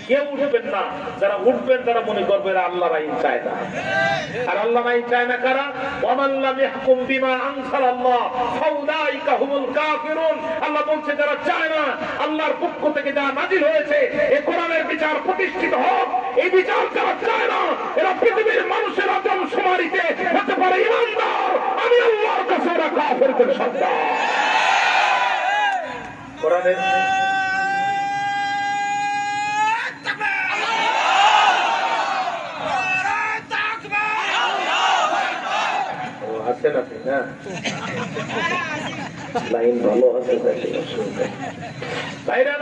কেউ উঠবেন না, যারা উঠবেন তারা মনে করবেন আল্লাহর আইন চায় না। আর আল্লাহর আইন চায় না কারা? ওয়ামান লাম ইয়াহকুম বিমা আনজালাল্লাহ ফাউলাইকা হুমুল কাফিরুন। আল্লাহ বলছে যারা চায় না আল্লাহর পক্ষ থেকে যা নাজিল হয়েছে এই কোরআনের বিচার প্রতিষ্ঠিত হোক, এই বিচার যারা চায় না এরা পৃথিবীর মানুষের আদমশুমারিতে হতে পারে ইমানদার, আমি আল্লাহর কাছে ওরা কাফেরদের সর্দার। কোরআনের আছে না না লাইন ভালো আছে তাই না?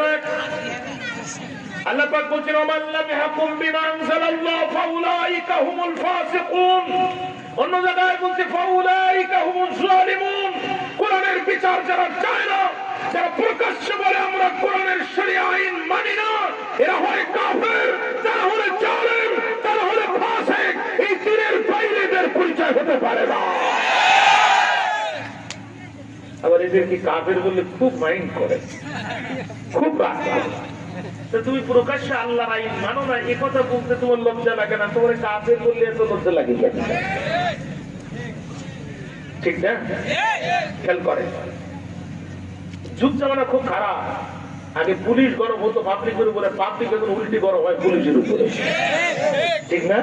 আল্লাহ পাক বলেন ওমান লাম ইয়াহকুম বিমা আনজালাল্লাহ ফাউলাইকা হুমুল ফাসিকুন। অন্য জায়গায় বলছে ফাউলাইকা হুমুজ জালিমুন। কোরআনের বিচার যারা চায় না, যারা প্রকাশ্যে বলে আমরা কোরআনের শরিয়া আইন মানি না, এরা হয় কাফের, তারা হলে জালেম, তারা হলে ফাসিক। এই দিনের বাইরে এদের পরিচয় হতে পারে না। আবার এদেরকে কাফের বললে খুব মাইন্ড করে, খুব রাগ লাগে। তুমি প্রকাশ্যে আল্লাহর আইন মানো না, এ কথা বলতে তোমার লজ্জা লাগে না? তোমার কাফের বললে এত লজ্জা লাগে কেন? ঠিক না? খেয়াল করে যুগ জামানা খুব খারাপ। আগে পুলিশ গরম হতো পাবলিকের উপরে, পাবলিক এখন উল্টি গরম হয় পুলিশের উপরে, ঠিক না?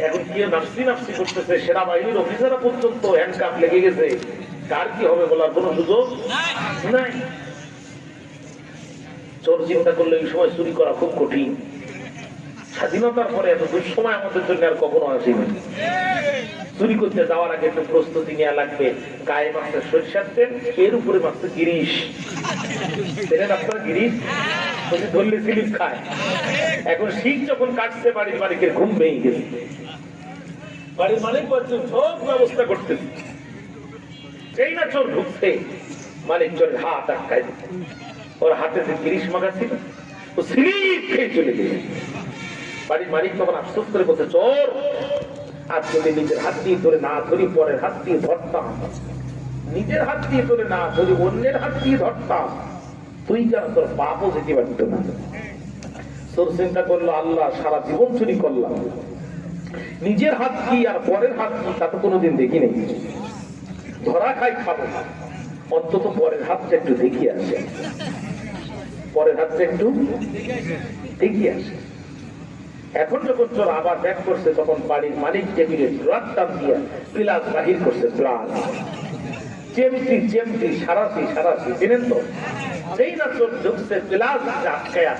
এখন কি নাফসি নাফসি করতেছে, সেনাবাহিনীর অফিসাররা পর্যন্ত হ্যান্ডকাপ লেগে গেছে। কার কি হবে বলার কোন সুযোগ নাই। চোর চিন্তা করলে এই সময় চুরি করা খুব কঠিন। স্বাধীনতার পরে এত দুঃসময় আমাদের জন্য আর কখনো আসেনি। চুরি করতে যাওয়ার আগে একটু প্রস্তুতি নেওয়া লাগবে। গায়ে মাসে সরিষার তেল, এর উপরে মাসে গিরিশ, আপনার গিরিশ ধরলে স্লিপ খায়। এখন শীত যখন কাটছে বাড়ির মালিকের ঘুম ভেঙে গেছে, বাড়ির মালিক বলছে সব ব্যবস্থা করতেছে। যেই না চোর ঢুকছে মালিক চোরের হাত আটকায় দিচ্ছে। ওর হাতে যে গিরিশ মাখা ছিল ও স্লিপ খেয়ে চলে গেছে। বাড়ির মালিক তখন আফসোস করে বলছে চোর আর যদি নিজের হাত দিয়ে ধরে না ধরি পরের হাত দিয়ে ধরতাম, নিজের হাত দিয়ে ধরে না ধরি অন্যের হাত দিয়ে ধরতাম, তুই যেন তোর বাপও যেতে পারত না। তোর চিন্তা করলো আল্লাহ সারা জীবন চুরি করলাম, নিজের হাত কি আর পরের হাত কি তা তো কোনোদিন দেখি নেই। ধরা খাই খাবো, অন্তত পরের হাতটা একটু দেখিয়ে আসে, পরের হাতটা একটু দেখিয়ে আসে। এখন যখন চোর আবার ব্যাক করছে তখন বাড়ির মালিক টেবিলে ড্রাগ টান দিয়া প্লাস বাহির করছে। প্লাস চেমটি চেমটি সারাশি সারাশি, চিনেন তো? সেই না চোর ঢুকছে প্লাস আটকায়া